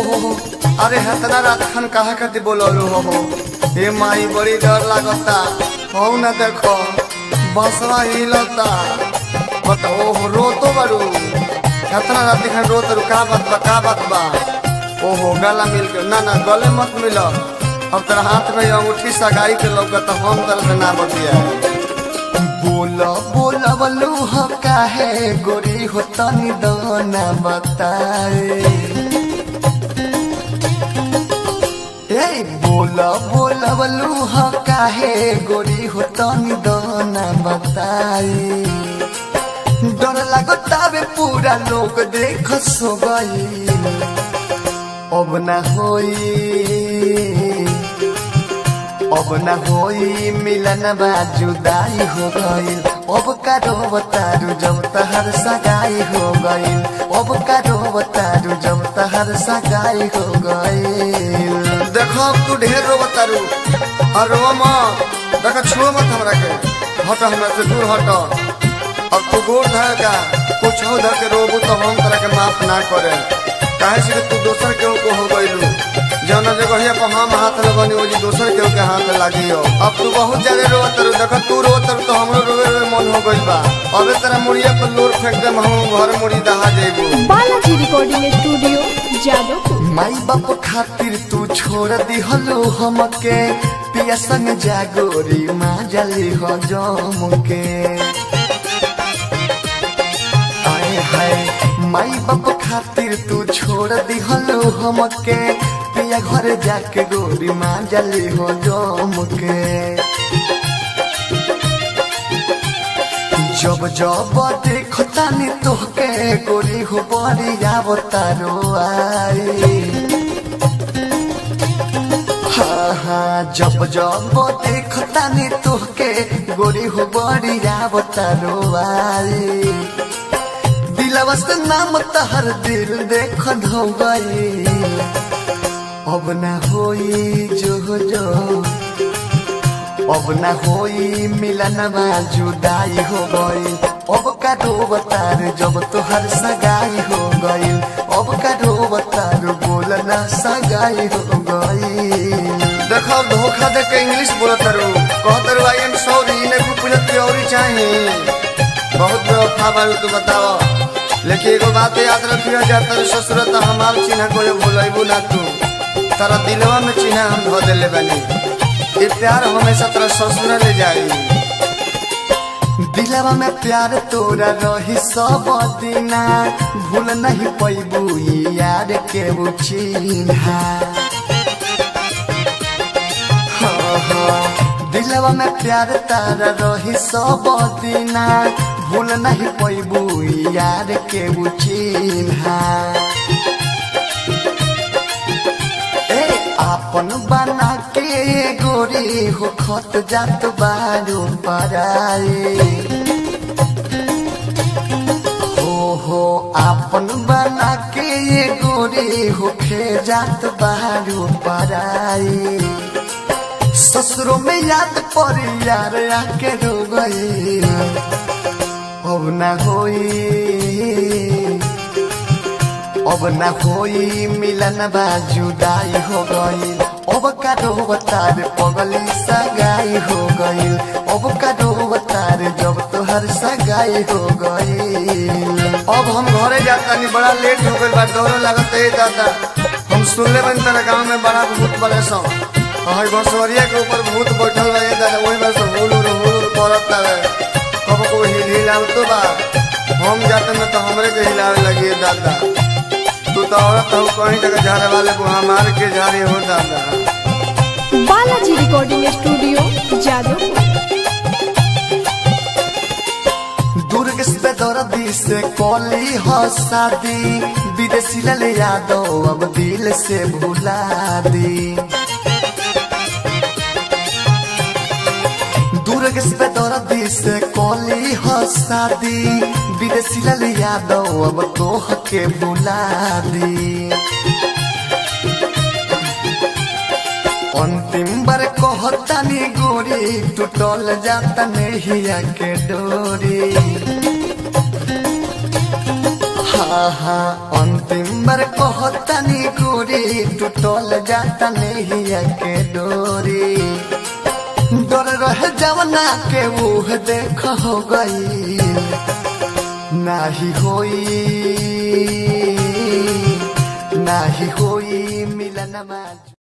हो अरे हतना रात खन कहा खातिर बोललू हो हे माई बड़ी डर लागता हो न देखो बसवा हिलता बताओ रो तो बड़ू हतना रात खन रो तो का बात बा ओहो गला मिल के ना गले मत मिलो अब तेरा हाथ में अंगूठी सगाई के लौकता हम तरह से ना बतिया बोला बोला बलू हो काहे गोरी हो तनी दोना बताए बोला बोला बलू हो काहे गोरी हो तनी दोना बताए डर लगता बे पूरा लोग देख सो गई अब न होई मिलन बा जुदाई हो गईल अब करो बतारू जब तहर सगाई हो गईल अब करो बतारू जब तहर सगाई हो गईल देखो तू ढेर रो बतारू और रो मत देखो छुओ मत हमरा के हट हमरा से दूर हट अब तू गोर धर का कुछ हो धर के रोबू तो हम तरह के माफ ना करे काहे से तू दोसर के हो गइलू जौना जगह पर हम हाथ लगनी वो दोसर के हाथ लागी हो अब तू बहुत ज्यादा रोत देख तू रोत तो हमरो रोवे मन हो गइल बा अबे तेरा मुड़िया पर लोर फेंक दे हम घर मुड़ी दहा जेबू बालाजी रिकॉर्डिंग स्टूडियो जादवपुर माई बाप खातिर तू छोड़ दिहलो हमके पिया संग जागोरी मां जली हो जम के आए हाय माई बाप खातिर तू छोड़ दिहलो हमके पिया घर जाके गोरी मां जली हो जम के जब जब देखतानी तोहके गोरी हो बड़ी आवतारो आई हाँ जब जब देखतानी तोहके गोरी हो बड़ी आवतारो आई दिलवा से नाम तहर दिल देख धो गई अब ना होई जो अब ना होई मिलन बा जुदाई हो गई अब का बतार जब तोहर सगाई हो गई अब का बतार बोलना सगाई हो गई देखो धोखा दे के इंग्लिश बोलत रू कहत रू आई एम सॉरी ने को पूछत के और चाहिए बहुत बेवफा बारू तू बताओ लेकिन एगो बात याद रखियो जातर ससुर त हमार चिन्ह कोई भूलैबू ना तू तारा दिलवा में चिन्ह हम धो देले बानी ये प्यार हमेशा तेरा ससुर ले जाई दिलवा में प्यार तोरा रही सब दिना भूल नहीं पैबू यार के वो चिन्ह दिलवा में प्यार तारा रही सब दिना भूल नहीं पैबू यार के वो चिन्ह अपन बना के गोरी हो खत जात बारू पराए हो अपन बना के गोरी हो खे जात बारू पराए ससुरों में याद पर यार आके रो गई अब ना होई मिलन बा जुदाई हो गई अब का बतार पगली सगाई हो गई अब का बतार जब तोहर सगाई हो गई अब हम घरे जाता नहीं बड़ा लेट हो गई बात डरो लगत है दादा हम सुनले बन तेरा गांव में बड़ा भूत बड़े सो हई बसवरिया के ऊपर भूत बैठल रहे दादा वही बस हुलुर करत है कब को हिलाव तो बा हम जाते में तो हमरे के हिलावे लगी दादा तू तो औरत हो कहीं जगह झाड़े वाले को हमार के झाड़े हो दादा बालाजी रिकॉर्डिंग स्टूडियो जादवपुर दुर्ग से दर्दी से कोली हो शादी विदेशी ले यादो अब दिल से भुला दी दुर्ग से दर्दी से कोली हो शादी विदेशी ले यादो अब तोह के भुला दी अंतिम बार कहतानी गोरी टूटल जाता नहीं के डोरी हाँ हाँ अंतिम बार कहतनी गोरी टूटल जाता नहीं के डोरी डर रह जवना के वो देख हो गई नाही होई मिलन